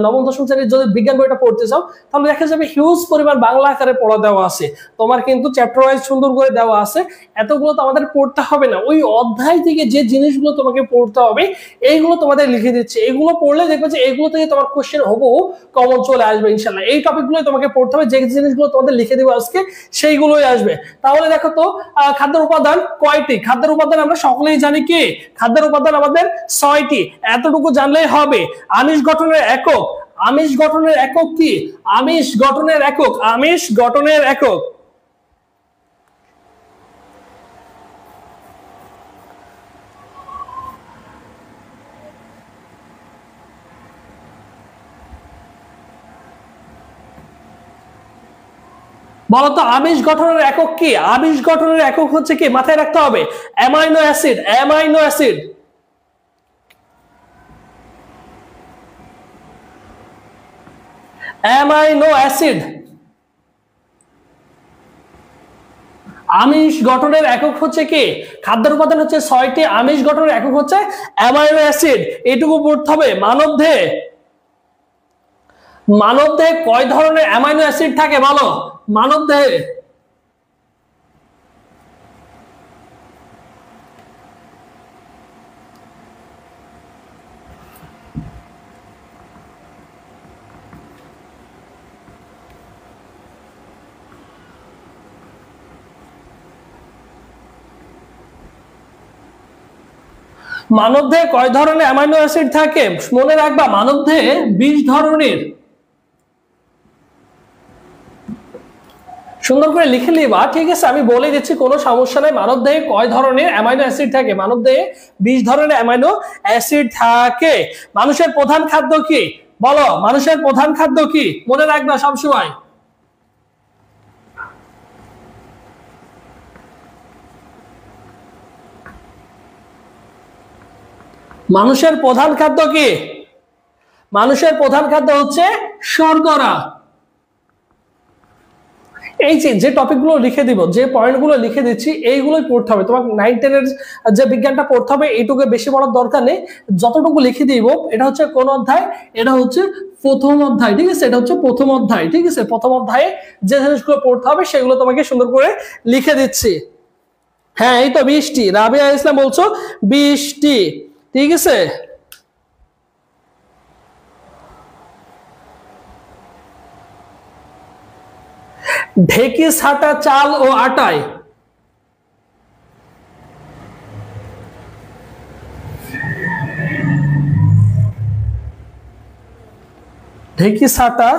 নবম দশম শ্রেণীর যদি বিজ্ঞান বইটা পড়তে চাও তাহলে দেখা যাবে হিউজ পরিমাণ বাংলা আকারে পড়া দেওয়া আছে, তোমার কিন্তু চ্যাপ্টার ওয়াইজ সুন্দর করে দেওয়া আছে। এতগুলো তো আমাদের পড়তে হবে না, ওই অধ্যায় থেকে যে জিনিসগুলো তোমাকে পড়তে হবে এইগুলো তোমাদের লিখে দিচ্ছে। এগুলো পড়লে দেখবে যে এইগুলো থেকে তোমার কোশ্চেন হুবহু কমন চলে আসবে ইনশাআল্লাহ। এই টপিকগুলো তোমাকে পড়তে হবে, যে জিনিসগুলো তোমাদের লিখে দেবো আজকে সেইগুলোই আসবে। তাহলে দেখো তো খাদ্যের উপাদান কয়টি? খাদ্যের উপাদান আমরা সকলেই জানি কি, খাদ্যের উপাদান আমাদের 6টি, এতটুকু জানলেই হবে। আমিষ গঠনের একক, আমিষ গঠনের একক কি? আমিষ গঠনের একক, আমিষ গঠনের একক বলতো আমিষ গঠনের একক কি? আমিষ গঠনের একক হচ্ছে কি, মাথায় রাখতে হবে, amino acid. Amino acid, amino acid. আমিষ গঠনের একক হচ্ছে কি? খাদ্যের উপাদান হচ্ছে 6টি, আমিষ গঠনের একক হচ্ছে অ্যামাইনো অ্যাসিড। এইটুকু পড়তে হবে। মানবদেহে, মানবদেহে কয় ধরনের অ্যামাইনো অ্যাসিড থাকে বলো? মানবদেহে মানবদেহে কয় ধরনের অ্যামাইনো অ্যাসিড থাকে? মনে রাখবা মানবদেহে 20 ধরনের। সুন্দর করে লিখে নিবা, ঠিক আছে? আমি বলে দিচ্ছি, কোনো সমস্যা নাই। মানবদেহে কয় ধরনের অ্যামাইনো অ্যাসিড থাকে? মানবদেহে 20 ধরনের অ্যামাইনো অ্যাসিড থাকে। মানুষের প্রধান খাদ্য কি বলো? মানুষের প্রধান খাদ্য কি? মনে রাখবা সবসময়। মানুষের প্রধান খাদ্য কি? মানুষের প্রধান খাদ্য হচ্ছে শর্করা। এই যে টপিকগুলো লিখে দিব, যে পয়েন্টগুলো লিখে দিচ্ছি এইগুলোই পড়তে হবে তোমাকে। 9-10 এর যে বিজ্ঞানটা পড়তে হবে এইটুকু বেশি বড় দরকার নেই, যতটুকু লিখে দিব। এটা হচ্ছে কোন অধ্যায়? এটা হচ্ছে প্রথম অধ্যায়, ঠিক আছে? এটা হচ্ছে প্রথম অধ্যায়, ঠিক আছে? প্রথম অধ্যায়ে যে জিনিসগুলো পড়তে হবে সেগুলো তোমাকে সুন্দর করে লিখে দিচ্ছি। হ্যাঁ, এই তো 20টি। রাবিয়া ইসলাম বলছো 20টি, ঠিক আছে? ঢেকি ছাটা চাল ও আটায় ঢেকি ছাটা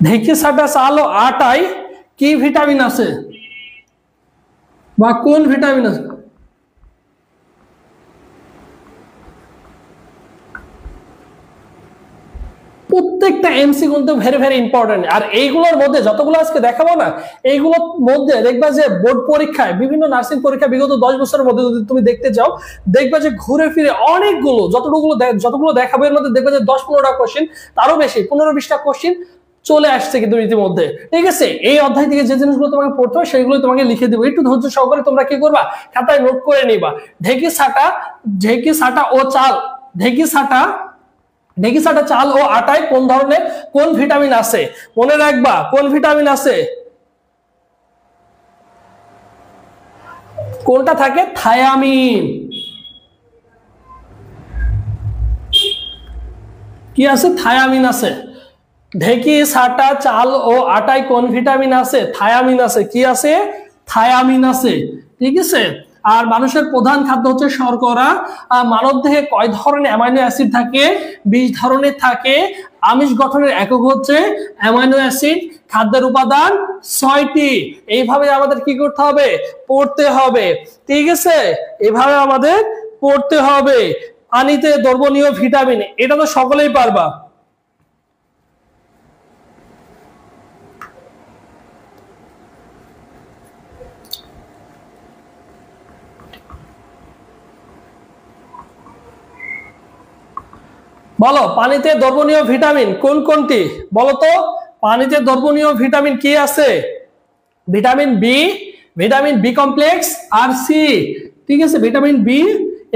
ঢেকি ছাটা চাল ও আটায় কি ভিটামিন আছে বা কোন ভিটামিন আছে? প্রত্যেকটা এমসি কিন্তু ভেরি ভেরি ইম্পর্টেন্ট। আর এইগুলোর মধ্যে যতগুলো আজকে দেখাবো না, এইগুলোর মধ্যে দেখবা যে বোর্ড পরীক্ষায়, বিভিন্ন নার্সিং পরীক্ষা বিগত 10 বছরের মধ্যে যদি তুমি দেখতে যাও, দেখবা যে ঘুরে ফিরে অনেকগুলো, যতগুলো দেখাবো এর মধ্যে দেখবা যে 10-15টা কোশ্চেন, তারও বেশি 15-20টা কোশ্চেন চলে আসছে কিন্তু ইতিমধ্যে, ঠিক আছে? এই অধ্যায় থেকে যে জিনিসগুলো তোমাকে পড়তে হবে সেগুলো তোমাকে লিখে দেবো। একটু ধৈর্য সহকারে তোমরা কি করবা, খাতায় নোট করে নিবা। ঢেকি ছাটা ও চাল, ঢেকি ছাটা চাল ও আটায় কোন ধরনের কোন ভিটামিন আছে? মনে রাখবা কোন ভিটামিন আছে? কোনটা থাকে? থায়ামিন। কি আছে? থায়ামিন আছে। ঢেকি ছাটা চাল ও আটায় কোন ভিটামিন আছে? থায়ামিন আছে। কি আছে? থায়ামিন আছে, ঠিক আছে? আর মানুষের প্রধান খাদ্য হচ্ছে শর্করা। মানবদেহে কয় ধরনের অ্যামাইনো অ্যাসিড থাকে? 20 ধরনের থাকে। আমিষ গঠনের একক হচ্ছে অ্যামাইনো অ্যাসিড। খাদ্যের উপাদান 6টি। এইভাবে আমাদের কি করতে হবে? পড়তে হবে, ঠিক আছে? এইভাবে আমাদের পড়তে হবে। পানিতে দ্রবণীয় ভিটামিন, এটা তো সকলেই পারবা। বলো পানিতে দ্রবণীয় ভিটামিন কোন কোনটি? বলো তো পানিতে দ্রবণীয় ভিটামিন কি আছে? Vitamin B, vitamin B complex আর সি, ঠিক আছে, ভিটামিন বি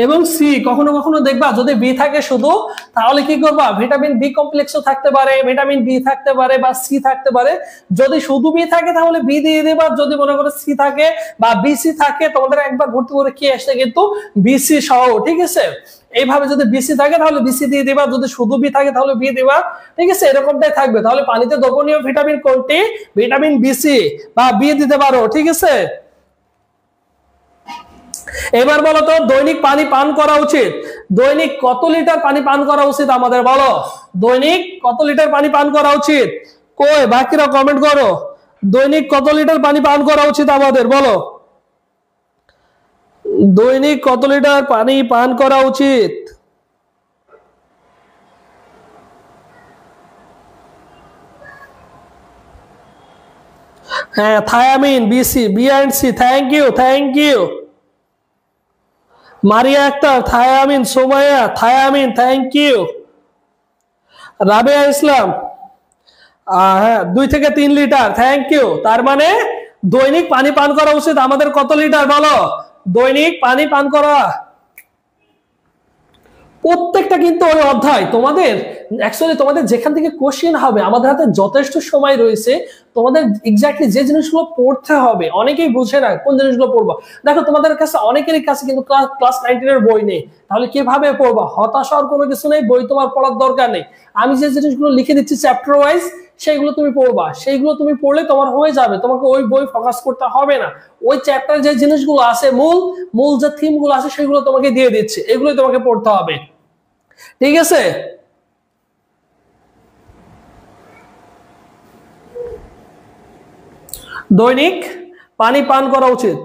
এবং সি। কখনো কখনো দেখবা যদি বি থাকে শুধু, তাহলে কি করবা, ভিটামিন বি কমপ্লেক্সও থাকতে পারে, ভিটামিন বি থাকতে পারে বা সি থাকতে পারে। যদি শুধু বি থাকে তাহলে বি দিয়ে দেবা, যদি মনে করো সি থাকে বা বিসি থাকে, তোমাদের একবার ভর্তি করে কি আসছে কিন্তু বিসি সহ, ঠিক আছে। এইভাবে যদি বিসি থাকে তাহলে বিসি দিয়ে দিবা, যদি শুধু বি থাকে তাহলে বি দিবা, ঠিক আছে, এরকমটাই থাকবে। তাহলে পানিতে দ্রবণীয় ভিটামিন কোনটি, ভিটামিন বিসি বা বি দিতে পারো, ঠিক আছে। এবার বলো তো দৈনিক পানি পান করা উচিত, দৈনিক কত লিটার পানি পান করা উচিত আমাদের, বলো দৈনিক কত লিটার পানি পান করা উচিত, কই বাকিরা কমেন্ট করো, দৈনিক কত লিটার পানি পান করা উচিত আমাদের, বলো দৈনিক কত লিটার পানি পান করা উচিত। হ্যাঁ, thiamine, B C, B and C, thank you, thank you Maria Akter, thiamine, Somaya, thiamine, thank you Rabeya Islam, হ্যাঁ 2 থেকে 3 লিটার, থ্যাংক ইউ। তার মানে দৈনিক পানি পান করা উচিত আমাদের কত লিটার, বলো দৈনিক পানি পান করা। প্রত্যেকটা কিন্তু ওই অধ্যায় তোমাদের অ্যাকচুয়ালি তোমাদের যেখান থেকে কোশ্চেন হবে, আমাদের হাতে যথেষ্ট সময় রয়েছে, তোমাদের এক্স্যাক্টলি যে জিনিসগুলো পড়তে হবে। অনেকেই বুঝে না কোন জিনিসগুলো পড়বো। দেখো তোমাদের কাছে অনেকেরই কাছে কিন্তু ক্লাস 9 এর বই নেই, তাহলে কিভাবে পড়বা, হতাশ হওয়ার কোনো কিছু নেই, বই তোমার পড়ার দরকার নেই। আমি যে জিনিসগুলো লিখে দিচ্ছি চ্যাপ্টার ওয়াইজ, সেইগুলো তুমি পড়বা, সেইগুলো তুমি পড়লে তোমার হয়ে যাবে, তোমাকে ওই বই ফোকাস করতে হবে না। ওই চ্যাপ্টার যে জিনিসগুলো আছে, মূল যে থিম গুলো আছে সেগুলো তোমাকে দিয়ে দিচ্ছে, এগুলোই তোমাকে পড়তে হবে, ঠিক আছে। দৈনিক পানি পান করা উচিত,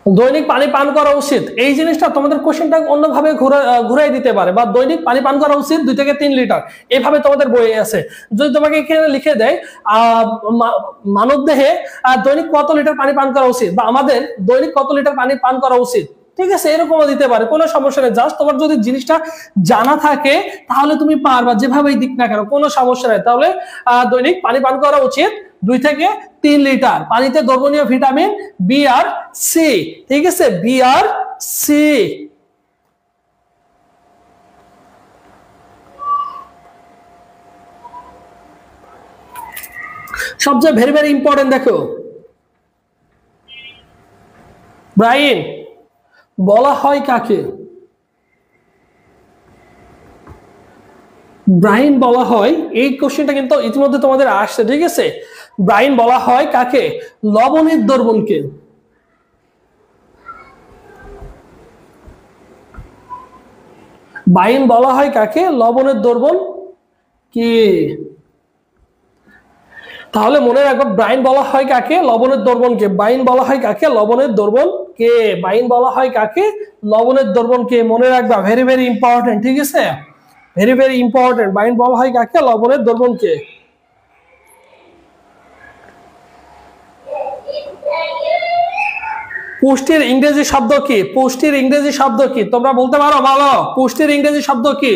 দৈনিক পানি পান করা উচিত, এই জিনিসটা তোমাদের কোশ্চেনটা অন্যভাবে ঘুরাই দিতে পারে। বা দৈনিক পানি পান করা উচিত 2 থেকে 3 লিটার, এইভাবে তোমাদের বইয়ে আছে। যদি তোমাকে এখানে লিখে দেয় মানব দেহে দৈনিক কত লিটার পানি পান করা উচিত, বা আমাদের দৈনিক কত লিটার পানি পান করা উচিত, ঠিক আছে, এরকমও দিতে পারে, কোনো সমস্যা নেই। জাস্ট তোমার যদি জিনিসটা জানা থাকে তাহলে তুমি পারবা, যেভাবেই দিক না কেন কোনো সমস্যা নেই। তাহলে দৈনিক পানি পান করা উচিত 2 থেকে 3 লিটার, পানিতে দ্রবণীয় ভিটামিন বি আর সি, ঠিক আছে, বি আর সি। সবচেয়ে ভেরি ভেরি ইম্পর্টেন্ট, দেখো ব্রাইন বলা হয় কাকে, ব্রাইন বলা হয়, এই কোশ্চেনটা কিন্তু ইতিমধ্যে তোমাদের আসছে, ঠিক আছে। ব্রাইন বলা হয় কাকে, লবণের দ্রবণকে। ব্রাইন বলা হয় কাকে, লবণের দ্রবণ কি। তাহলে মনে রাখো ব্রাইন বলা হয় কাকে, লবণের দ্রবণকে। ব্রাইন বলা হয় কাকে, লবণের দ্রবণ কে। ব্রাইন বলা হয় কাকে, লবণের দ্রবণ কে, মনে রাখবা, ভেরি ভেরি ইম্পর্টেন্ট, ঠিক আছে, ভেরি ভেরি ইম্পর্টেন্ট। ব্রাইন বলা হয় কাকে, লবণের দ্রবণ কে। পুষ্টির ইংরেজি শব্দ কি, পুষ্টির ইংরেজি শব্দ কি, তোমরা বলতে পারো, বলো পুষ্টির ইংরেজি শব্দ কি।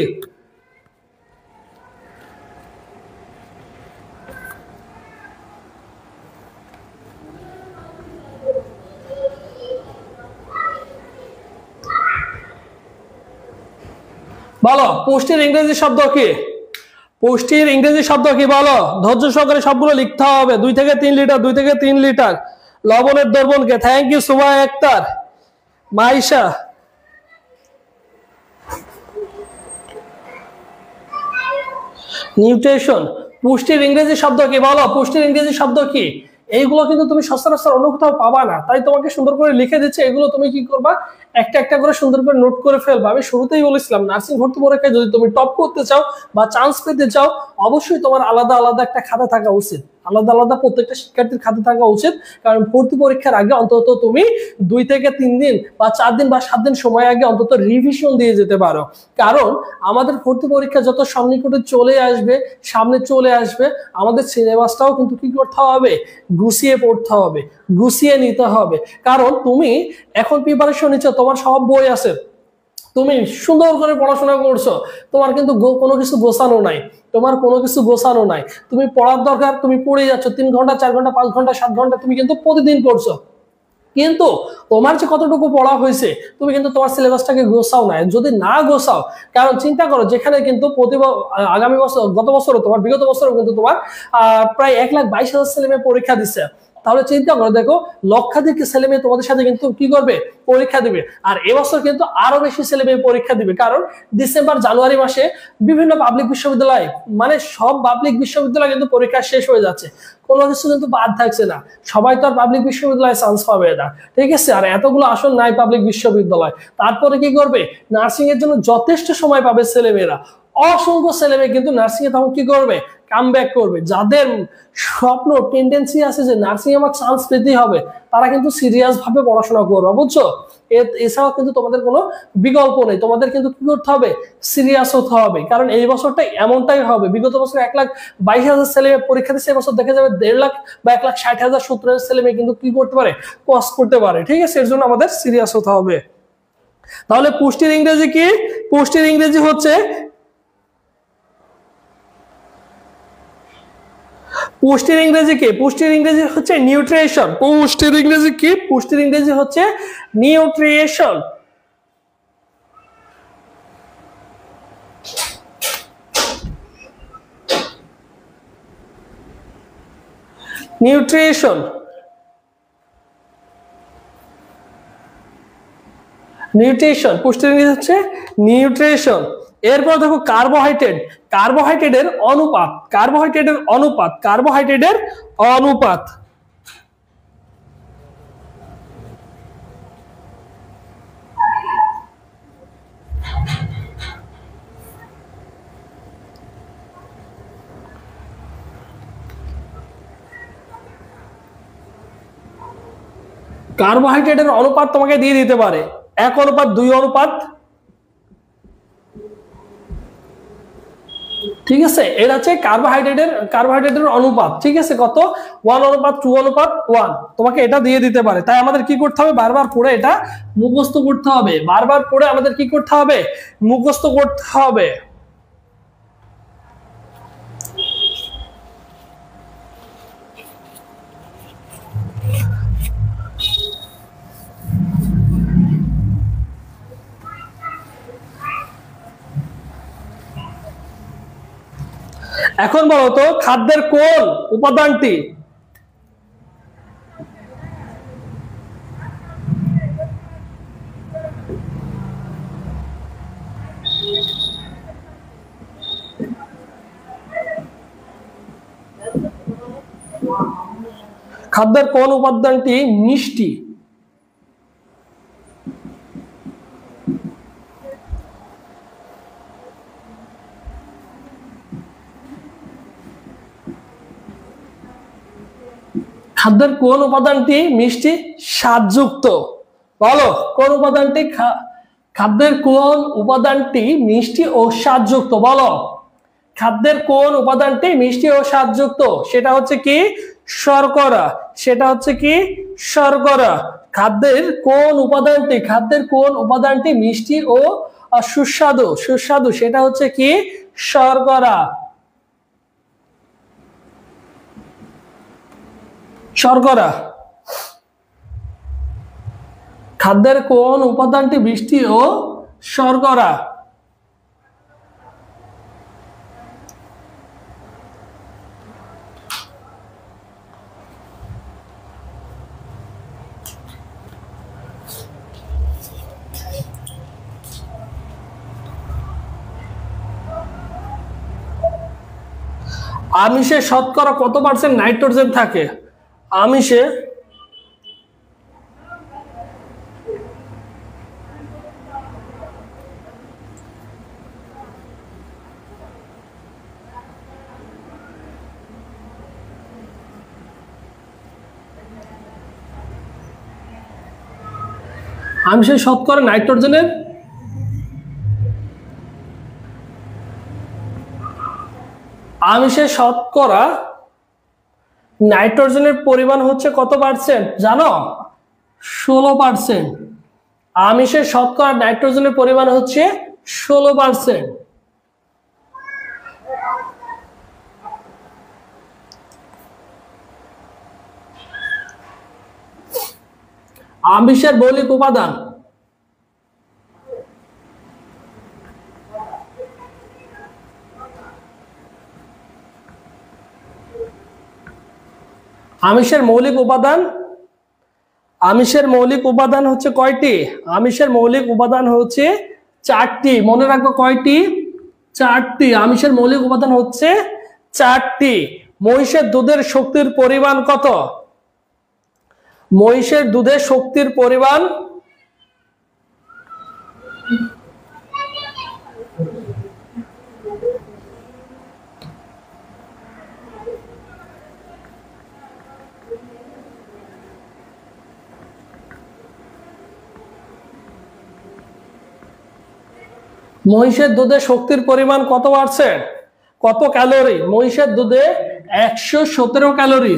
বলো পুষ্টির ইংরেজি শব্দ কি, পুষ্টির ইংরেজি শব্দ কি, বলো ধৈর্য সহকারে সবগুলো লিখতে হবে। 2 থেকে 3 লিটার, 2 থেকে 3 লিটার, লবণের দ্রবণকে। Thank you Sumaiya Akter, Maisha. Nutrition, পুষ্টির ইংরেজি শব্দ কি, বলো পুষ্টির ইংরেজি শব্দ কি। এইগুলো কিন্তু তুমি সচরাচর অন্য কোথাও পাবা না, তাই তোমাকে সুন্দর করে লিখে দিচ্ছে। এগুলো তুমি কি করবা, একটা একটা করে সুন্দর করে নোট করে ফেলবা। আমি শুরুতেই বলেছিলাম নার্সিং ভর্তি পরীক্ষায় যদি তুমি টপ করতে চাও বা চান্স পেতে চাও, অবশ্যই তোমার আলাদা আলাদা একটা খাতা থাকা উচিত, আলাদা আলাদা প্রত্যেকটা শিক্ষার্থীর খাতা থাকা উচিত। কারণ ভর্তি পরীক্ষার আগে অন্তত তুমি 2 থেকে 3 দিন বা 4 দিন বা 7 দিন সময় আগে অন্তত রিভিশন দিয়ে যেতে পারো। কারণ আমাদের ভর্তি পরীক্ষা যত সন্নিকটে চলে আসবে, সামনে চলে আসবে, আমাদের সিলেবাসটাও কিন্তু কি করতে হবে, গুছিয়ে পড়তে হবে। গুছিয়ে নিতে হবে। কারণ তুমি এখন প্রিপারেশন নিচ্ছ, তোমার সব বই আছে, তুমি সুন্দর করে পড়াশোনা করছো, তোমার কিন্তু কোনো কিছু গোছানো নাই, তোমার কোনো কিছু গোছানো নাই। তুমি পড়ার দরকার, তুমি পড়ে যাচ্ছ 3 ঘন্টা 4 ঘন্টা 5 ঘন্টা 7 ঘন্টা, তুমি কিন্তু প্রতিদিন পড়ছো, কিন্তু তোমার যে কতটুকু পড়া হয়েছে তুমি কিন্তু তোমার সিলেবাসটাকে গোছাও না। যদি না গোছাও, কারণ চিন্তা করো, যেখানে কিন্তু আগামী বছর, গত বছরও তোমার, বিগত বছরও কিন্তু তোমার প্রায় 1,22,000 ছেলে মেয়ে পরীক্ষা দিচ্ছে, তাহলে চিন্তা করো, দেখো লক্ষাধিক ছেলে মেয়ে তোমাদের সাথে কিন্তু কি করবে, পরীক্ষা দিবে। আর এবছর কিন্তু আরো বেশি ছেলে মেয়ে পরীক্ষা দিবে, কারণ ডিসেম্বর জানুয়ারি মাসে বিভিন্ন পাবলিক বিশ্ববিদ্যালয়, মানে সব পাবলিক বিশ্ববিদ্যালয় কিন্তু পরীক্ষা শেষ হয়ে যাচ্ছে, কোনো কিছু কিন্তু বাদ থাকছে না, সবাই তো আর পাবলিক বিশ্ববিদ্যালয়ে চান্স পাবে না, ঠিক আছে? আর এতগুলো আসন নাই পাবলিক বিশ্ববিদ্যালয়, তারপরে কি করবে, নার্সিং এর জন্য যথেষ্ট সময় পাবে ছেলেমেয়েরা, অসংখ্য ছেলে মেয়ে কিন্তু নার্সিং এ তখন কি করবে, কাম ব্যাক করবে। যাদের স্বপ্ন টেন্ডেন্সি আছে যে নার্সিং এ আমার চান্স পেতেই হবে, তারা কিন্তু সিরিয়াস ভাবে পড়াশোনা করবে, বুঝছো? এছাড়াও কিন্তু তোমাদের কোনো বিকল্প নেই, তোমাদের কিন্তু কি করতে হবে, সিরিয়াস হতে হবে। কারণ এই বছরটা এমনটাই হবে, বিগত বছর 1,22,000 ছেলে মেয়ে পরীক্ষা দিচ্ছে, এবছর দেখা যাবে 1.5 লাখ বা 1,60,000 70,000 ছেলে মেয়ে কিন্তু কি করতে পারে, পাস করতে পারে, ঠিক আছে? এর জন্য আমাদের সিরিয়াস হতে হবে। তাহলে পুষ্টির ইংরেজি কি? পুষ্টির ইংরেজি হচ্ছে, পুষ্টির ইংরেজি কি? পুষ্টির ইংরেজি হচ্ছে নিউট্রিশন। পুষ্টির ইংরেজি কি? পুষ্টির ইংরেজি হচ্ছে নিউট্রিশন। নিউট্রিশন, নিউট্রিশন, পুষ্টির ইংরেজি হচ্ছে নিউট্রিশন। এরপর দেখো কার্বোহাইড্রেট, কার্বোহাইড্রেটের অনুপাত, কার্বোহাইড্রেটের অনুপাত, কার্বোহাইড্রেটের অনুপাত। কার্বোহাইড্রেটের অনুপাত তোমাকে দিয়ে দিতে পারে 1:2, ঠিক আছে? এটা হচ্ছে কার্বোহাইড্রেটের অনুপাত, ঠিক আছে? কত? 1:2:1, তোমাকে এটা দিয়ে দিতে পারে। তাই আমাদের কি করতে হবে, বারবার পড়ে এটা মুখস্থ করতে হবে, বারবার পড়ে আমাদের কি করতে হবে, মুখস্থ করতে হবে। এখন বলো তো, খাদ্যের কোন উপাদানটি খাদ্যের কোন উপাদানটি মিষ্টি? খাদ্যের কোন উপাদানটি মিষ্টি স্বাদযুক্ত? বলো কোন উপাদানটি, খাদ্যের কোন উপাদানটি মিষ্টি ও স্বাদযুক্ত? বলো খাদ্যের কোন উপাদানটি মিষ্টি ও স্বাদযুক্ত? সেটা হচ্ছে কি, শর্করা। সেটা হচ্ছে কি, শর্করা। খাদ্যের কোন উপাদানটি, খাদ্যের কোন উপাদানটি মিষ্টি ও সুস্বাদু, সুস্বাদু, সেটা হচ্ছে কি, শর্করা। শর্করা। খাদ্যের কোন উপাদানটি মিষ্টি ও শর্করা? আমিষে শতকরা কত % নাইট্রোজেন থাকে? আমিষে আমিষে শতকরা নাইট্রোজেনের আমিষে শতকরা নাইট্রোজেনের পরিমাণ হচ্ছে কত পার্সেন্ট জানো? 16%। আমিষের শতকরা নাইট্রোজেনের পরিমাণ হচ্ছে 16%। আমিষের মৌলিক উপাদান, আমিষের মৌলিক উপাদান, আমিষের মৌলিক উপাদান হচ্ছে কয়টি? আমিষের মৌলিক উপাদান হচ্ছে 4টি। মনে রাখবো কয়টি? 4টি। আমিষের মৌলিক উপাদান হচ্ছে 4টি। মহিষের দুধের শক্তির পরিমাণ কত? মহিষের দুধের শক্তির পরিমাণ মহিষের দুধে শক্তির পরিমাণ কত পার্সেন্ট? কত ক্যালোরি? মহিষের দুধে 117 ক্যালোরি।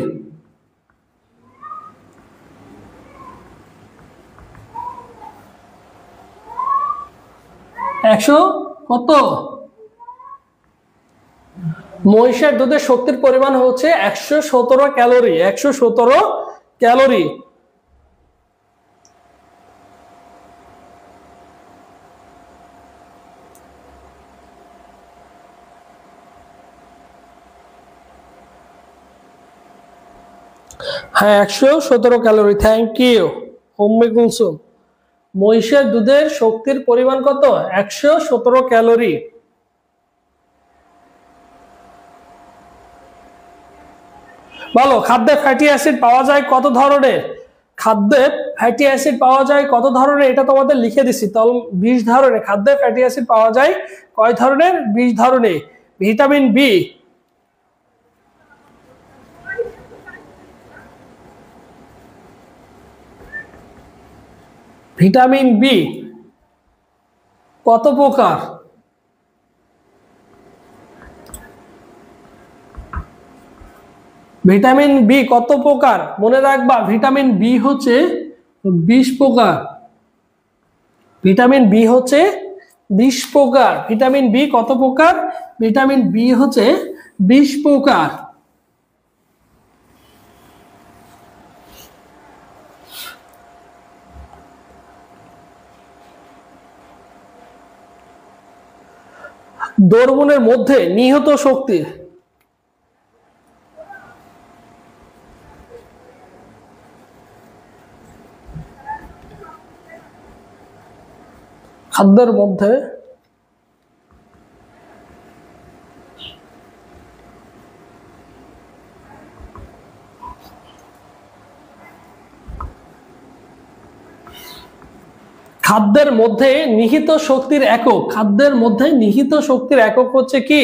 100 কত? মহিষের দুধের শক্তির পরিমাণ হচ্ছে 117 ক্যালোরি। 117 ক্যালোরি। হ্যাঁ, 117 calorie. Thank you Umme Kulsum. মহিষের দুধের শক্তির পরিমাণ কত? 117 ক্যালোরি। বলো, খাদ্যে ফ্যাটি অ্যাসিড পাওয়া যায় কত ধরনের? খাদ্যে ফ্যাটি অ্যাসিড পাওয়া যায় কত ধরনের? এটা তোমাদের লিখে দিছি। তাহলে 20 ধরনের খাদ্যে ফ্যাটি অ্যাসিড পাওয়া যায়। কয় ধরনের? 20 ধরনের। ভিটামিন বি, ভিটামিন বি কত প্রকার? ভিটামিন বি কত প্রকার? মনে রাখবা, ভিটামিন বি হচ্ছে 20 প্রকার। ভিটামিন বি হচ্ছে 20 প্রকার। ভিটামিন বি কত প্রকার? ভিটামিন বি হচ্ছে 20 প্রকার। দ্রবণের মধ্যে নিহিত শক্তি, খাদ্যের মধ্যে খাদ্যের মধ্যে নিহিত শক্তির একক, খাদ্যের মধ্যে নিহিত শক্তির একক হচ্ছে কি?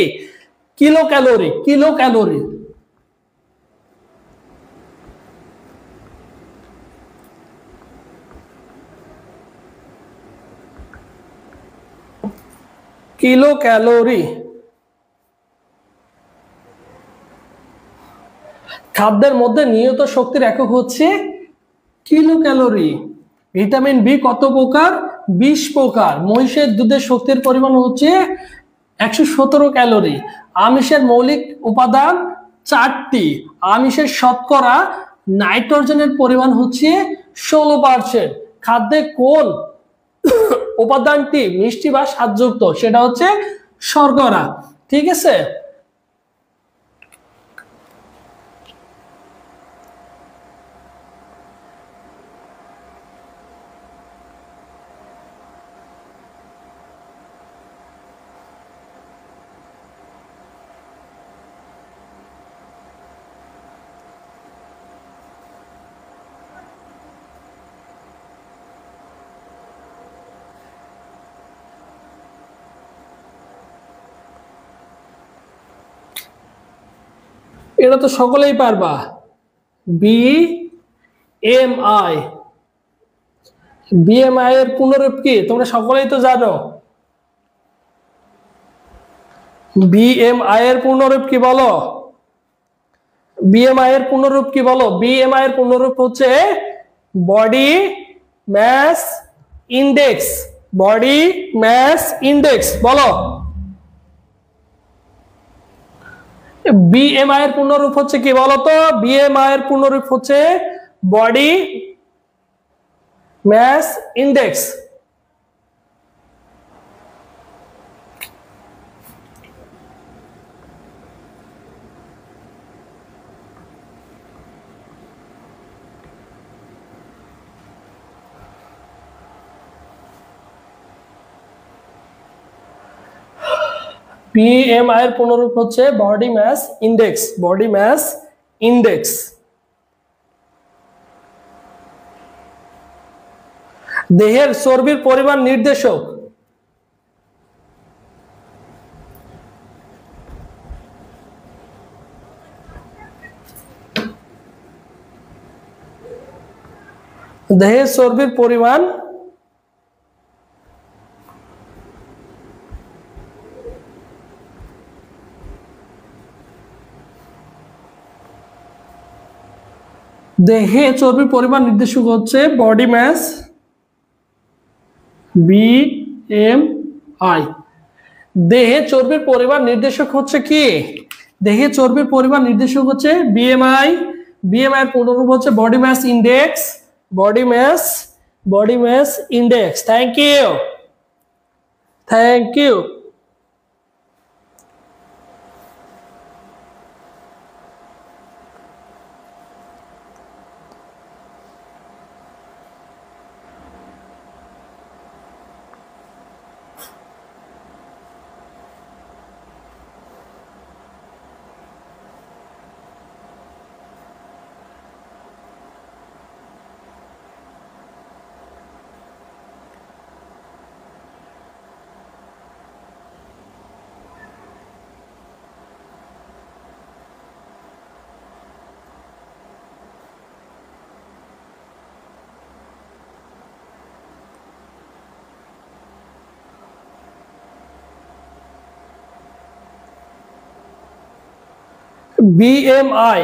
Kilo calorie. Kilo calorie. Kilo calorie. খাদ্যের মধ্যে নিহিত শক্তির একক হচ্ছে কিলো ক্যালোরি। ভিটামিন বি কত প্রকার? 20 প্রকার। মহিষের দুধের শক্তির পরিমাণ হচ্ছে 117 ক্যালোরি। আমিষের মৌলিক উপাদান 4টি। আমিষের শতকরা নাইট্রোজেনের পরিমাণ হচ্ছে 16%। খাদ্যে কোন উপাদানটি মিষ্টি বা স্বাদযুক্ত? সেটা হচ্ছে শর্করা। ঠিক আছে। এটা তো সকলেই পারবা। বিএমআই, বিএমআই এর পুনরূপ কি তোমরা সকলেই তো জানো। বিএমআই এর পুনরূপ কি বলো? বিএমআই এর পূর্ণরূপ কি বলো? বিএমআই এর পূর্ণরূপ হচ্ছে body mass index. Body mass index বলো। বিএমআই এর পূর্ণরূপ হচ্ছে কি বলতো? বিএমআই এর পূর্ণরূপ হচ্ছে বডি মাস ইন্ডেক্স। বিএমআই এর পূর্ণরূপ হচ্ছে body mass index. Body mass index. দেহের চর্বির পরিমাণ নির্দেশক। দেহের চর্বির পরিমাণ দেহে চর্বির পরিমাণ নির্দেশক হচ্ছে বডি মাস বিএমআই। দেহে চর্বির পরিমাণ নির্দেশক হচ্ছে কি? দেহে চর্বির পরিমাণ নির্দেশক হচ্ছে বিএমআই। বিএমআই এর পূর্ণরূপ হচ্ছে body mass index. Body mass index. Thank you, thank you. BMI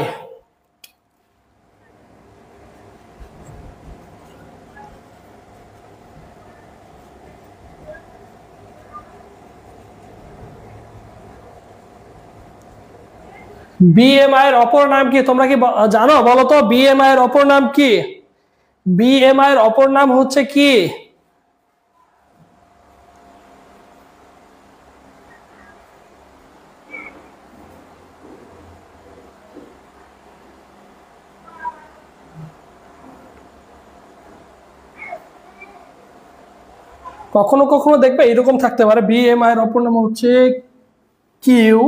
BMI এর অপর নাম কি? তোমরা কি জানো? বলো তো বিএমআই এর অপর নাম কি? বিএমআই এর অপর নাম হচ্ছে কি? কখনো কখনো দেখবে এরকম থাকতে পারে, বিএমআই এর অপর নাম হচ্ছে কিউ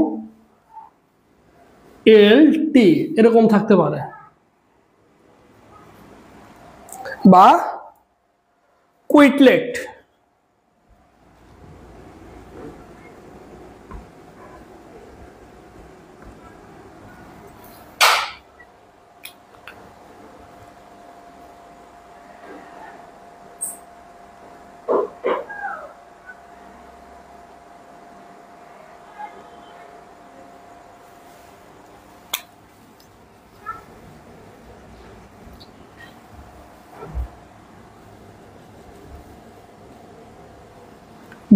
এল টি, এরকম থাকতে পারে, বা কুইটলেট।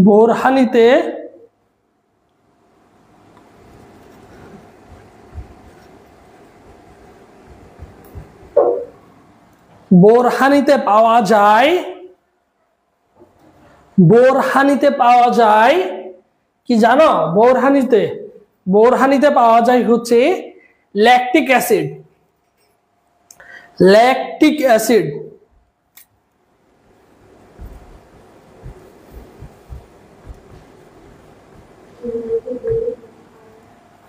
বোরহানিতে বোরহানিতে পাওয়া যায়, বোরহানিতে পাওয়া যায় কি জানো? বোরহানিতে বোরহানিতে পাওয়া যায় হচ্ছে ল্যাকটিক অ্যাসিড। Lactic acid.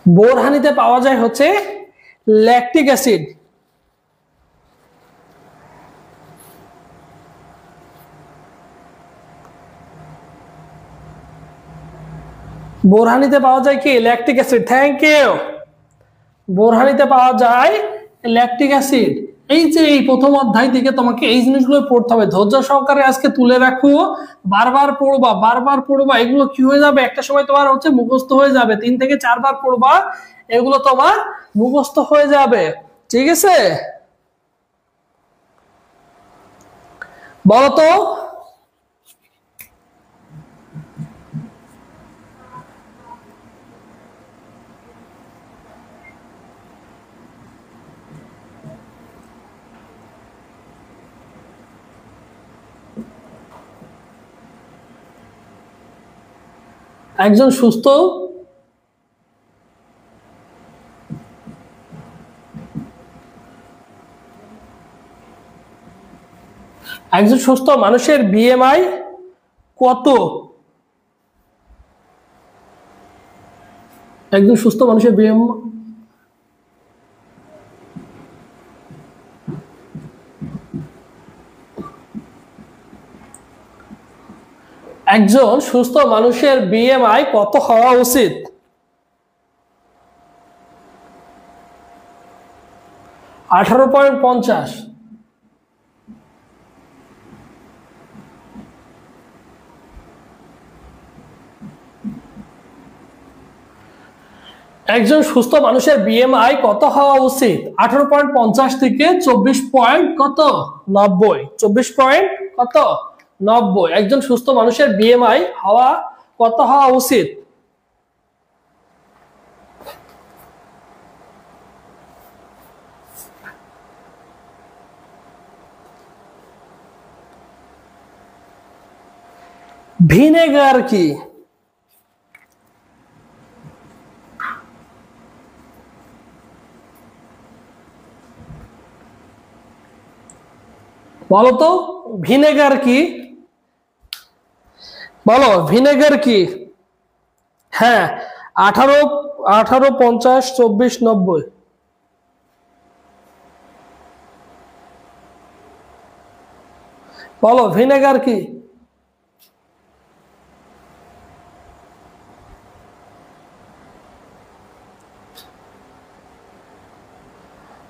বোরহানিতে পাওয়া যায় হচ্ছে ল্যাকটিক অ্যাসিড। বোরহানিতে পাওয়া যায় কি? Lactic acid. Thank you. বোরহানিতে পাওয়া যায় ল্যাকটিক অ্যাসিড। এই যে এই প্রথম অধ্যায় থেকে তোমাকে এই জিনিসগুলো পড়তে হবে, ধৈর্য সহকারে আজকে তুলে রাখো, বারবার পড়বা বারবার পড়বা, এগুলো কি হয়ে যাবে একটা সময় তোমার হচ্ছে মুখস্থ হয়ে যাবে, 3 থেকে 4 বার পড়বা, এগুলো তোমার মুখস্থ হয়ে যাবে। ঠিক আছে, বলো তো একজন সুস্থ মানুষের বিএমআই কত? একজন সুস্থ মানুষের একজন সুস্থ মানুষের বিএমআই কত হওয়া উচিত? 18.50। একজন সুস্থ মানুষের বিএমআই কত হওয়া উচিত? 18.50 থেকে 24 পয়েন্ট কত 90। 24 পয়েন্ট কত 90। একজন সুস্থ মানুষের বিএমআই কত হওয়া উচিত? ভিনেগার কি? বলো তো ভিনেগার কি? বলো ভিনেগার কি? হ্যাঁ, 18, 50, 24, 90। বলো ভিনেগার কি?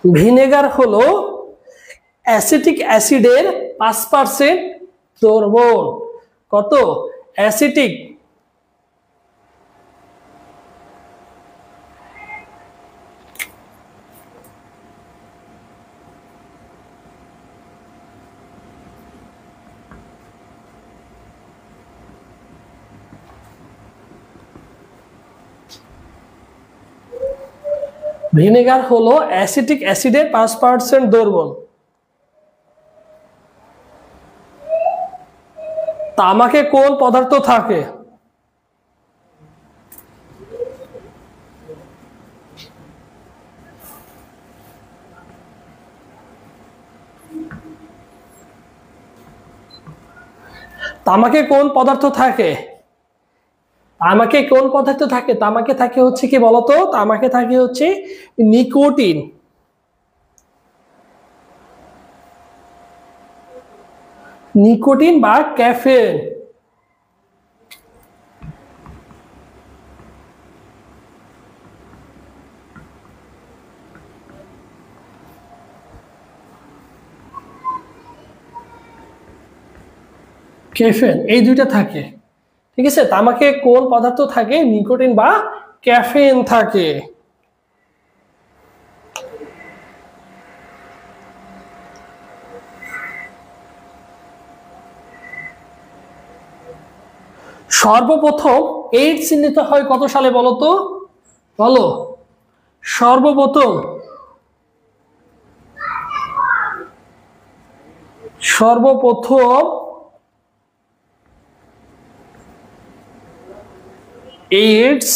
ভিনেগার হলো অ্যাসিটিক অ্যাসিডের 5% দ্রবণ। কত? অ্যাসিটিক ভিনেগার হলো অ্যাসিটিক অ্যাসিডের 5% দ্রবণ। তামাকে কোন পদার্থ থাকে? তামাকে কোন পদার্থ থাকে? তামাকে কোন পদার্থ থাকে? তামাকে থাকে হচ্ছে কি বলতো? তামাকে থাকে হচ্ছে নিকোটিন। নিকোটিন বা ক্যাফেন। ক্যাফেন এই দুইটা থাকে। ঠিক আছে, তামাকে কোন পদার্থ থাকে? নিকোটিন বা ক্যাফেন থাকে। সর্বপ্রথম এইডস চিহ্নিত হয় কত সালে বলো তো? বলো সর্বপ্রথম এইডস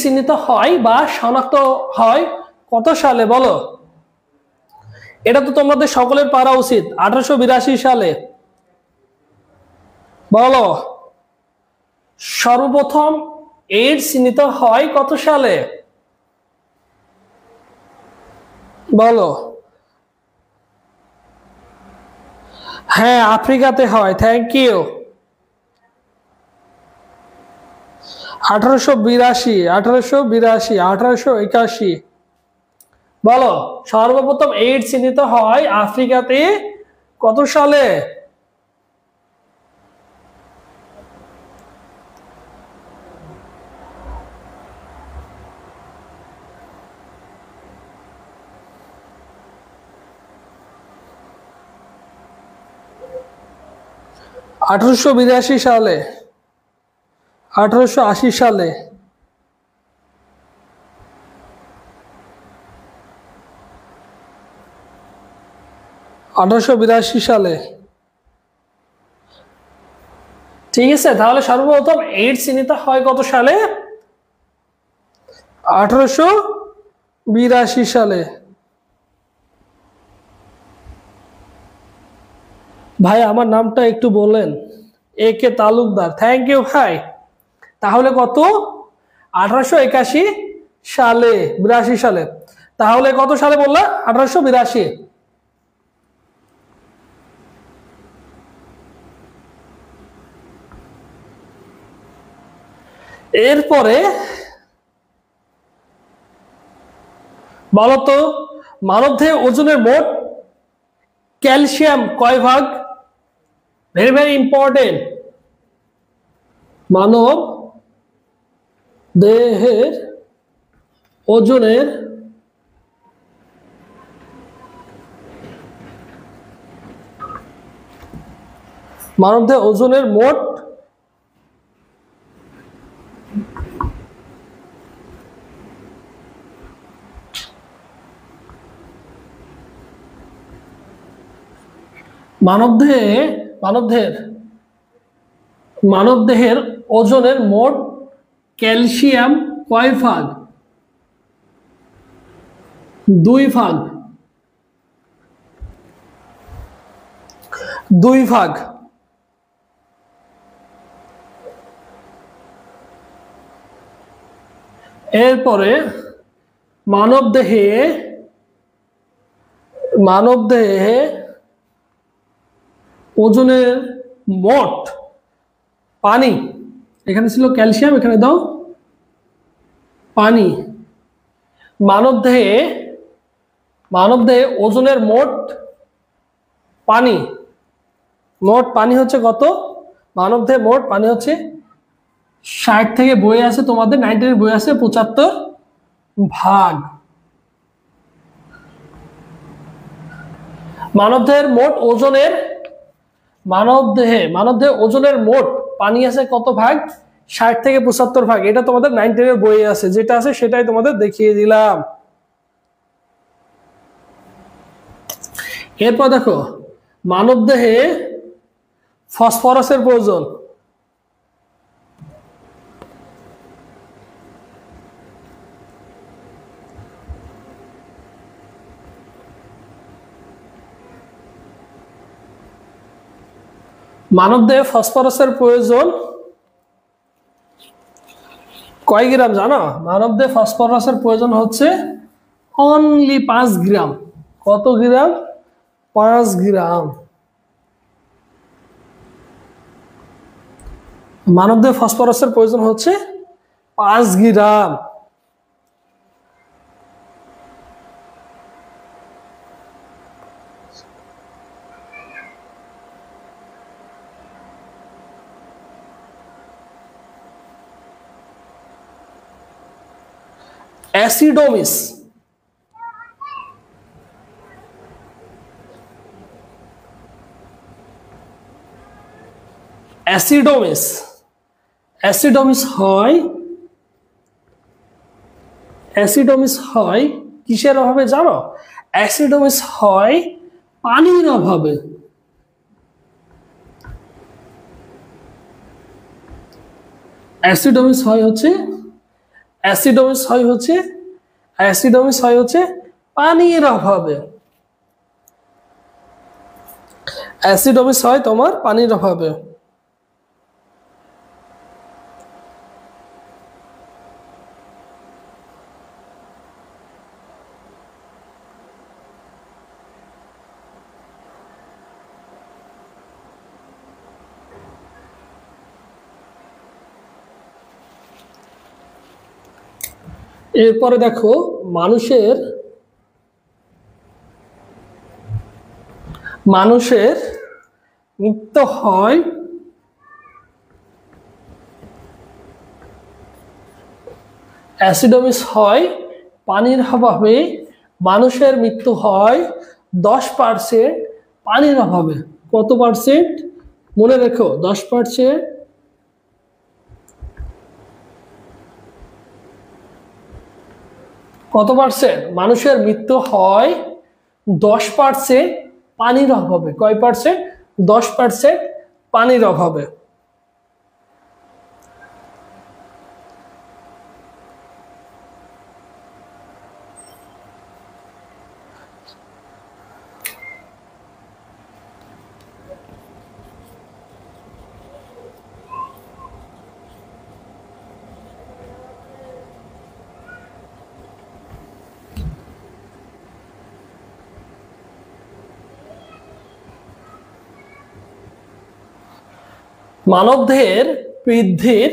চিহ্নিত হয় বা শনাক্ত হয় কত সালে বলো? এটা তো তোমাদের সকলের পারা উচিত। 1882 সালে। বলো সর্বপ্রথম এইডস চিহ্নিত হয় কত সালে? বলো। হ্যাঁ, আফ্রিকাতে হয়। Thank you. 1882, 1882, 1881। বলো সর্বপ্রথম এইডস চিহ্নিত হয় আফ্রিকাতে কত সালে? 1882 সালে, 1880 সালে, 1882 সালে। ঠিক আছে, তাহলে সর্বপ্রথম এইডস চিহ্নিত হয় কত সালে? 1882 সালে। ভাই আমার নামটা একটু বলেন। এ কে তালুকদার, থ্যাংক ইউ ভাই। তাহলে কত? 1881 সালে, 82 সালে। তাহলে কত সালে বললা? 1882। এরপরে বলতো মানবদেহে ওজনের মোট ক্যালসিয়াম কয় ভাগ? Very very important. মানব দেহের ওজনের মোট মানবদেহের ওজনের মোট ক্যালসিয়াম কয় ভাগ? 2 ভাগ। 2 ভাগ। এরপরে মানবদেহে ওজনের মোট পানি, এখানে ছিল ক্যালসিয়াম, এখানে দাও পানি। মানবদেহে ওজনের মোট পানি হচ্ছে কত? মানবদেহে মোট পানি হচ্ছে 60 থেকে বই আছে তোমাদের 90 বই আছে 75 ভাগ। মানবদেহের ওজনের মোট পানি আছে কত ভাগ? 60 থেকে 75 ভাগ। এটা তোমাদের 90 বই আছে, যেটা আছে সেটাই তোমাদের দেখিয়ে দিলাম। এরপর দেখো মানবদেহে ফসফরাসের প্রয়োজন। মানবদেহে ফসফরাসের প্রয়োজন কয় গ্রাম জানো? মানবদেহে ফসফরাসের প্রয়োজন হচ্ছে অনলি 5 গ্রাম। কত গ্রাম? 5 গ্রাম। মানবদেহে ফসফরাসের প্রয়োজন হচ্ছে 5 গ্রাম। অ্যাসিডোমিস, অ্যাসিডোমিস হয় কিসের অভাবে জানো? অ্যাসিডোমিস হয় পানির অভাবে। অ্যাসিডোমিস হয় হচ্ছে পানির অভাবে। অ্যাসিডোমিস হয় তোমার পানির অভাবে। এরপরে দেখো মানুষের মৃত্যু হয় অ্যাসিডোসিস হয় পানির অভাবে, মানুষের মৃত্যু হয় 10% পানির অভাবে। কত পার্সেন্ট মনে রেখো? 10%। কত পার্সেন্ট মানুষের মৃত্যু হয় 10% পানির অভাবে? কয় পার্সেন্ট? 10% পানির অভাবে। মানবদেহের বৃদ্ধির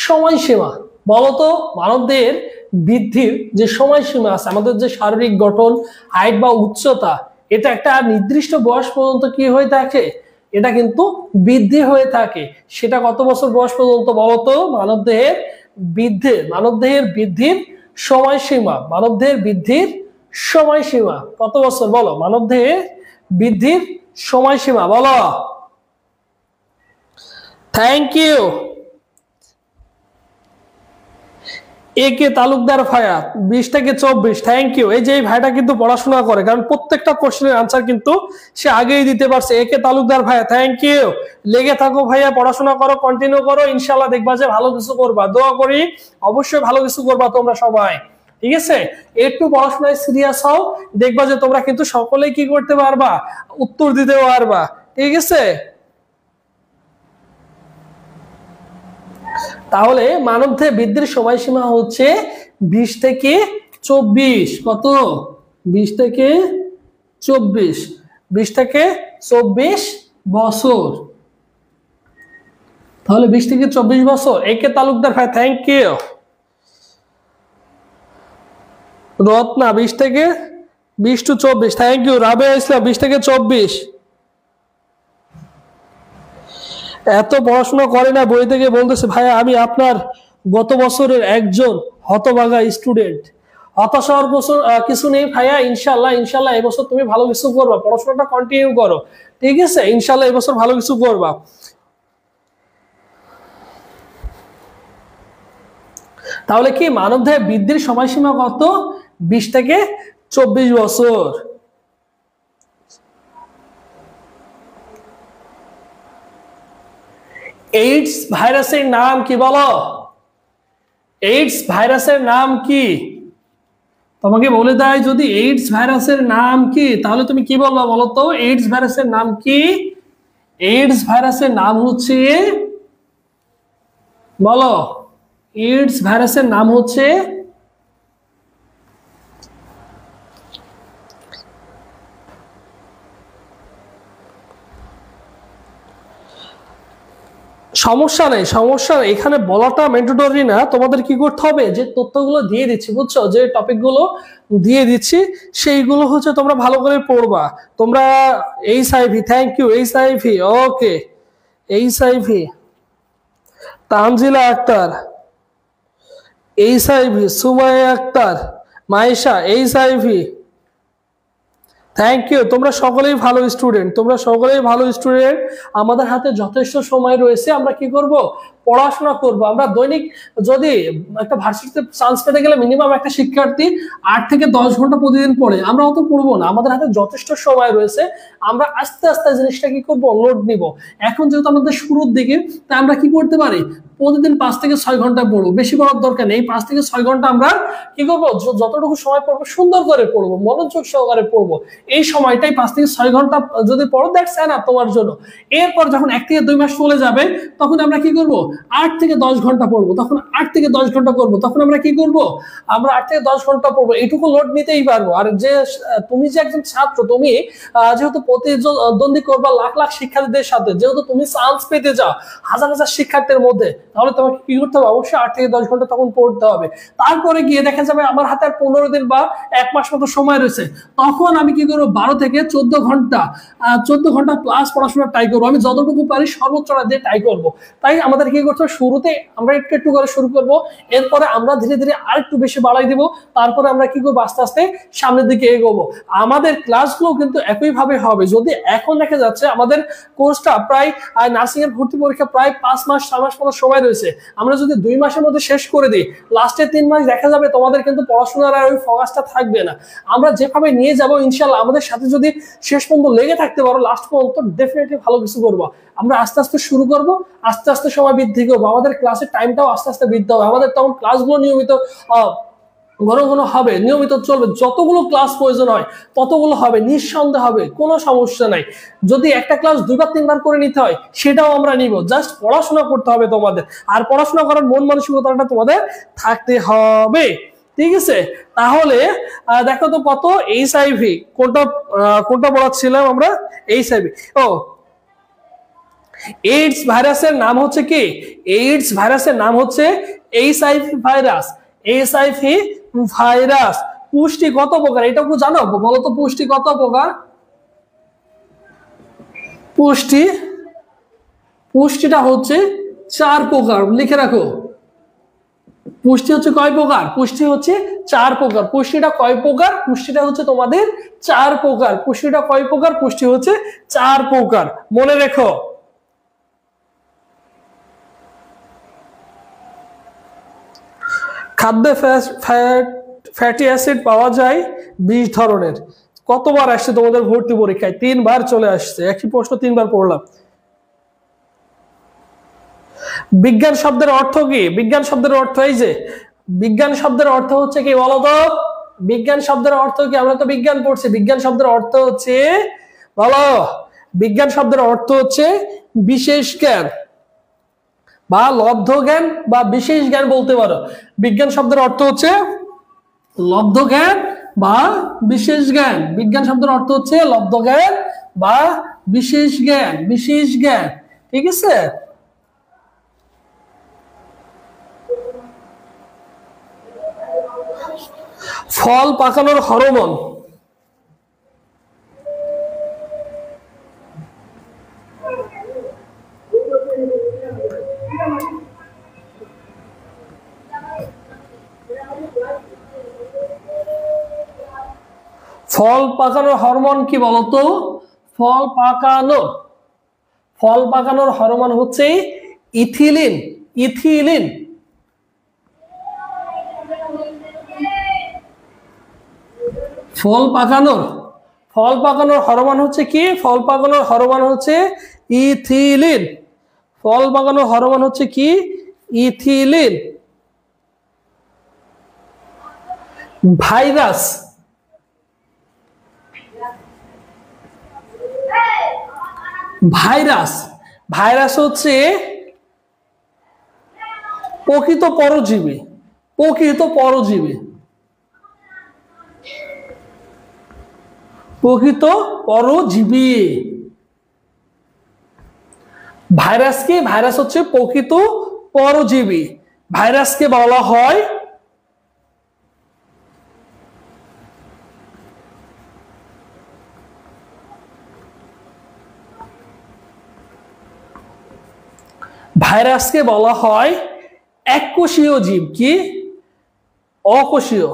সময়সীমা বলতো। মানবদেহের বৃদ্ধির যে সময়সীমা আছে, আমাদের যে শারীরিক গঠন, হাইট বা উচ্চতা, এটা একটা নির্দিষ্ট বয়স পর্যন্ত কি হয়ে থাকে? এটা কিন্তু বৃদ্ধি হয়ে থাকে। সেটা কত বছর বয়স পর্যন্ত বলতো? মানবদেহের বৃদ্ধির সময়সীমা, মানবদেহের বৃদ্ধির সময়সীমা কত বছর বলো? মানবদেহের বৃদ্ধির সময়সীমা বলো। Thank you. A K Talukdar ভাইয়া 20 থেকে 24। Thank you. এই যে এই ভাইটা কিন্তু পড়াশোনা করে, কারণ প্রত্যেকটা কোশ্চেনের আনসার কিন্তু সে আগেই দিতে পারছে। এ কে তালুকদার ভাইয়া থ্যাংক ইউ। লেগে থাকো ভাইয়া, পড়াশোনা করো, কন্টিনিউ করো, ইনশাআল্লাহ দেখবা যে ভালো কিছু করবা। দোয়া করি অবশ্যই ভালো কিছু করবা তোমরা সবাই, ঠিক আছে? একটু পড়াশোনায় সিরিয়াস হও, দেখবা যে তোমরা কিন্তু সকলেই কি করতে পারবা? উত্তর দিতে পারবা, ঠিক আছে? তাহলে মানবদেহে বৃদ্ধির সময়সীমা হচ্ছে 20 থেকে 24। কত? 20 থেকে 24, 20 থেকে 24 বছর। তাহলে 20 থেকে 24 বছর। একে তালুকদার ভাই থ্যাংক ইউ। রত্না 20 থেকে 20 to 24 থ্যাংক ইউ। রাবেয়া ইসলাম 20 থেকে 24। এত পড়াশোনা করে না, বই থেকে বলতেছে ভাইয়া আমি আপনার গত বছরের একজন হতভাগা স্টুডেন্ট। হতাশ হওয়ার কিছু নেই ভাইয়া, ইনশাল্লাহ এবছর তুমি ভালো কিছু করবা, পড়াশোনাটা কন্টিনিউ করো, ঠিক আছে? ইনশাল্লাহ এবছর ভালো কিছু করবা। তাহলে কি মানবদেহে বৃদ্ধির সময়সীমা কত? 20 থেকে 24 বছর। এইডস ভাইরাসের নাম কি বলো? এইডস ভাইরাসের নাম কি? তোমাকে বলে দেয় যদি এইডস ভাইরাসের নাম কি, তাহলে তুমি কি বলবা বলো তো? এইডস ভাইরাসের নাম কি? এইডস ভাইরাসের নাম হচ্ছে, বলো, এইডস ভাইরাসের নাম হচ্ছে সমস্যা নেই, এখানে বলাটা ম্যান্ডেটরি না। তোমাদের কি করতে হবে? যে তথ্যগুলো দিয়ে দিচ্ছি, বুঝছো, যে টপিকগুলো দিয়ে দিচ্ছি সেইগুলো হচ্ছে তোমরা ভালো করে পড়বা। তোমরা HIV, thank you HIV, okay HIV, Tanzila Akter HIV, Sumaiya Akter, Maisha HIV, thank you. তোমরা সকলেই ভালো স্টুডেন্ট, আমাদের হাতে যথেষ্ট সময় রয়েছে। আমরা কি করব? পড়াশোনা করব। আমরা দৈনিক যদি একটা ভার্সিটিতে চান্স পেতে গেলে মিনিমাম একটা শিক্ষার্থী 8 থেকে 10 ঘন্টা প্রতিদিন পড়ে। আমরা অত পড়বো না, আমাদের হাতে যথেষ্ট সময় রয়েছে। আমরা আস্তে আস্তে জিনিসটা কি করবো? লোড নিব। এখন যেহেতু আমাদের শুরুর দিকে, তাই আমরা কি করতে পারি? প্রতিদিন 5 থেকে 6 ঘন্টা পড়বো, বেশি পড়ার দরকার নেই। 5 থেকে 6 ঘন্টা আমরা কি করবো? যতটুকু সময় পড়বো সুন্দর করে পড়বো, মনোযোগ সহকারে পড়বো। এই সময়টাই 5 থেকে 6 ঘন্টা যদি পড়ো, দ্যাটস এনাফ তোমার জন্য। এরপর যখন 1 থেকে 2 মাস চলে যাবে, তখন আমরা কি করবো? 8 থেকে 10 ঘন্টা পড়বো, তখন 8 থেকে 10 ঘন্টা করবো, তখন আমরা কি করব, আমরা 8 থেকে 10 ঘন্টা পড়বো, এইটুকু লোড নিতেই পারবো। আর যে তুমি যে একজন ছাত্র, তুমি যেহেতু প্রতিদ্বন্দ্বী করবা লাখ লাখ শিক্ষার্থীদের সাথে, যেহেতু তুমি চান্স পেতে যাও হাজার হাজার শিক্ষার্থীর মধ্যে, তাহলে তোমাকে কি করতে হবে, অবশ্যই 8 থেকে 10 ঘন্টা তখন পড়তে হবে। তারপরে গিয়ে দেখা যাবে আমার হাতে আর 15 দিন বা 1 মাস মতো সময় রয়েছে, তখন আমি কি করবো, 12 থেকে 14 ঘন্টা 14 ঘন্টা প্লাস পড়াশোনা ট্রাই করবো, আমি যতটুকু পারি সর্বোচ্চটা দিয়ে ট্রাই করবো। তাই আমাদের কি করতে হবে, শুরুতে আমরা একটু একটু করে শুরু করবো, এরপরে আমরা ধীরে ধীরে আরেকটু বেশি বাড়াই দিব, তারপরে আমরা কি করবো, আস্তে আস্তে সামনের দিকে এগোবো। আমাদের ক্লাসগুলো কিন্তু একইভাবে হবে। যদি এখন দেখা যাচ্ছে আমাদের কোর্সটা প্রায় নার্সিং এর ভর্তি পরীক্ষা প্রায় 5 মাস 6 মাস মতো সময় রয়েছে, আমরা যদি 2 মাসের মধ্যে শেষ করে দিই, লাস্টের 3 মাস দেখা যাবে তোমাদের কিন্তু পড়াশোনার আর ওই ফোকাসটা থাকবে না। আমরা যেভাবে নিয়ে যাব ইনশাআল্লাহ, আমাদের সাথে যদি শেষ পর্যন্ত লেগে থাকতে পারো, লাস্ট পর্যন্ত ডেফিনেটলি ভালো কিছু করবো। আমরা আস্তে আস্তে শুরু করব, আস্তে আস্তে সময় বৃদ্ধি করবো, আমাদের ক্লাসের টাইমটাও আস্তে আস্তে বৃদ্ধি হবে, আমাদের তখন ক্লাসগুলো নিয়মিত ঘন ঘন হবে, নিয়মিত চলবে, যতগুলো ক্লাস প্রয়োজন হয় ততগুলো হবে, নিঃসন্দেহ হবে, কোনো সমস্যা নাই। যদি একটা ক্লাস 2বার 3বার করে নিতে হয় সেটাও আমরা নিব, জাস্ট পড়াশোনা করতে হবে তোমাদের, আর পড়াশোনা করার মন মানসিকতাটা তোমাদের থাকতে হবে। ঠিক আছে, তাহলে দেখো তো কত এইচআইভি, কোনটা কোনটা পড়াচ্ছিলাম আমরা, এইচআইভি, ও এইডস ভাইরাসের নাম হচ্ছে কি, এইডস ভাইরাসের নাম হচ্ছে এইচআইভি ভাইরাস, এইচআইভি ভাইরাস। পুষ্টি কত প্রকার এটা কি জানো, বলো তো পুষ্টি কত প্রকার, পুষ্টিটা হচ্ছে 4 প্রকার, লিখে রাখো। পুষ্টি হচ্ছে কয় প্রকার, পুষ্টি হচ্ছে 4 প্রকার। পুষ্টিটা কয় প্রকার, পুষ্টিটা হচ্ছে তোমাদের 4 প্রকার। পুষ্টিটা কয় প্রকার, পুষ্টি হচ্ছে 4 প্রকার, মনে রেখো। খাদ্যে ফ্যাটি অ্যাসিড পাওয়া যায় 20 ধরনের। কতবার আসছে তোমাদের ভর্তি পরীক্ষায়, 3 বার চলে আসছে, একই প্রশ্ন 3 বার পড়লাম। বিজ্ঞান শব্দের অর্থ কি, বিজ্ঞান শব্দের অর্থ এই যে, বিজ্ঞান শব্দের অর্থ হচ্ছে কি বলো তো, বিজ্ঞান শব্দের অর্থ কি, আমরা তো বিজ্ঞান পড়ছি, বিজ্ঞান শব্দের অর্থ হচ্ছে বলো, বিজ্ঞান শব্দের অর্থ হচ্ছে বিশেষ জ্ঞান বা লব্ধ জ্ঞান বা বিশেষ জ্ঞান বলতে পারো। বিজ্ঞান শব্দের অর্থ হচ্ছে লব্ধ জ্ঞান বা বিশেষ জ্ঞান, বিজ্ঞান শব্দের অর্থ হচ্ছে লব্ধ জ্ঞান বা বিশেষ জ্ঞান, বিশেষ জ্ঞান। ঠিক আছে, ফল পাকানোর হরমোন, ফল পাকানোর হরমোন কি বলতো, ফল পাকানোর হরমোন হচ্ছে ইথিলিন, ইথিলিন। ফল পাকানোর হরমোন হচ্ছে কি, ফল পাকানোর হরমোন হচ্ছে ইথিলিন, ফল পাকানোর হরমোন হচ্ছে কি, ইথিলিন। ভাইরাস, ভাইরাস, ভাইরাস হচ্ছে প্রকৃত পরজীবী, প্রকৃত পরজীবী, প্রকৃত পরজীবী। ভাইরাস কি, ভাইরাস হচ্ছে প্রকৃত পরজীবী। ভাইরাসকে বলা হয় এককোষীয় জীব। কি, অকোষীয়।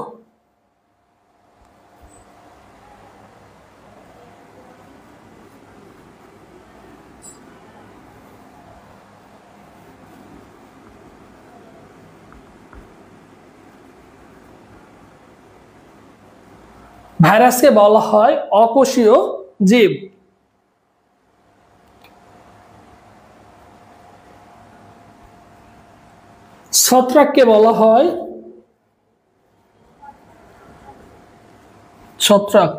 ভাইরাসকে বলা হয় অকোষীয় জীব। ছত্রাককে বলা হয় ছত্রাক।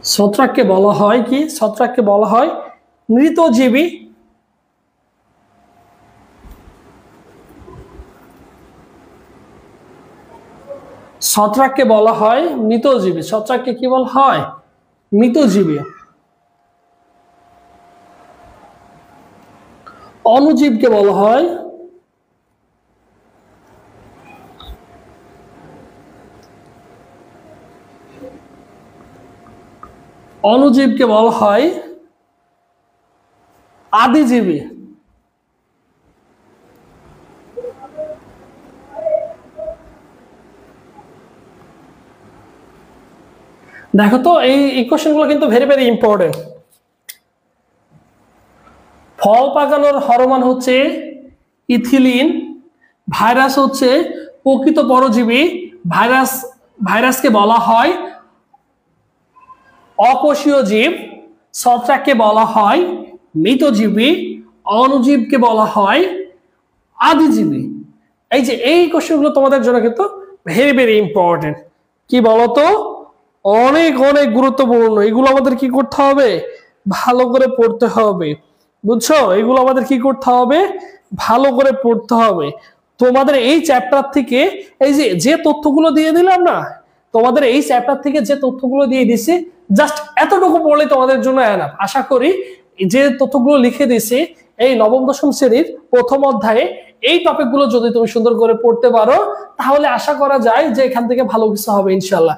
ছত্রাককে বলা হয় কি? ছত্রাককে বলা হয় মৃতজীবী। ছত্রাককে বলা হয় মৃতজীবী। ছত্রাককে কি বলা হয়? মৃতজীবী। অণুজীবকে বলা হয় অণুজীবকে বলা হয় আদিজীবী। দেখো তো এই কোশ্চেনগুলো কিন্তু ভেরি ভেরি ইম্পর্টেন্ট। ফল পাকানোর হরমোন হচ্ছে ইথিলিন। ভাইরাস হচ্ছে প্রকৃত পরজীবী। ভাইরাসকে বলা হয় অকোষীয় জীব। ছত্রাককে বলা হয় মৃতজীবী। অণুজীবকে বলা হয় আদিজীবী। এই যে এই কোশ্চেনগুলো তোমাদের জন্য কিন্তু ভেরি ভেরি ইম্পর্টেন্ট। কি বলতো? অনেক অনেক গুরুত্বপূর্ণ। এগুলো আমাদের কি করতে হবে? ভালো করে পড়তে হবে, বুঝছো? এগুলো আমাদের কি করতে হবে? ভালো করে পড়তে হবে। তোমাদের এই চ্যাপ্টার থেকে এই যে তথ্যগুলো দিয়ে দিলাম না, তোমাদের এই চ্যাপ্টার থেকে যে তথ্যগুলো দিয়ে দিছি, জাস্ট এতটুকু পড়লে তোমাদের জন্য এনাফ। আশা করি যে তথ্যগুলো লিখে দিছি এই নবম দশম শ্রেণীর প্রথম অধ্যায়ে এই টপিকগুলো যদি তুমি সুন্দর করে পড়তে পারো, তাহলে আশা করা যায় যে এখান থেকে ভালো কিছু হবে ইনশাল্লাহ।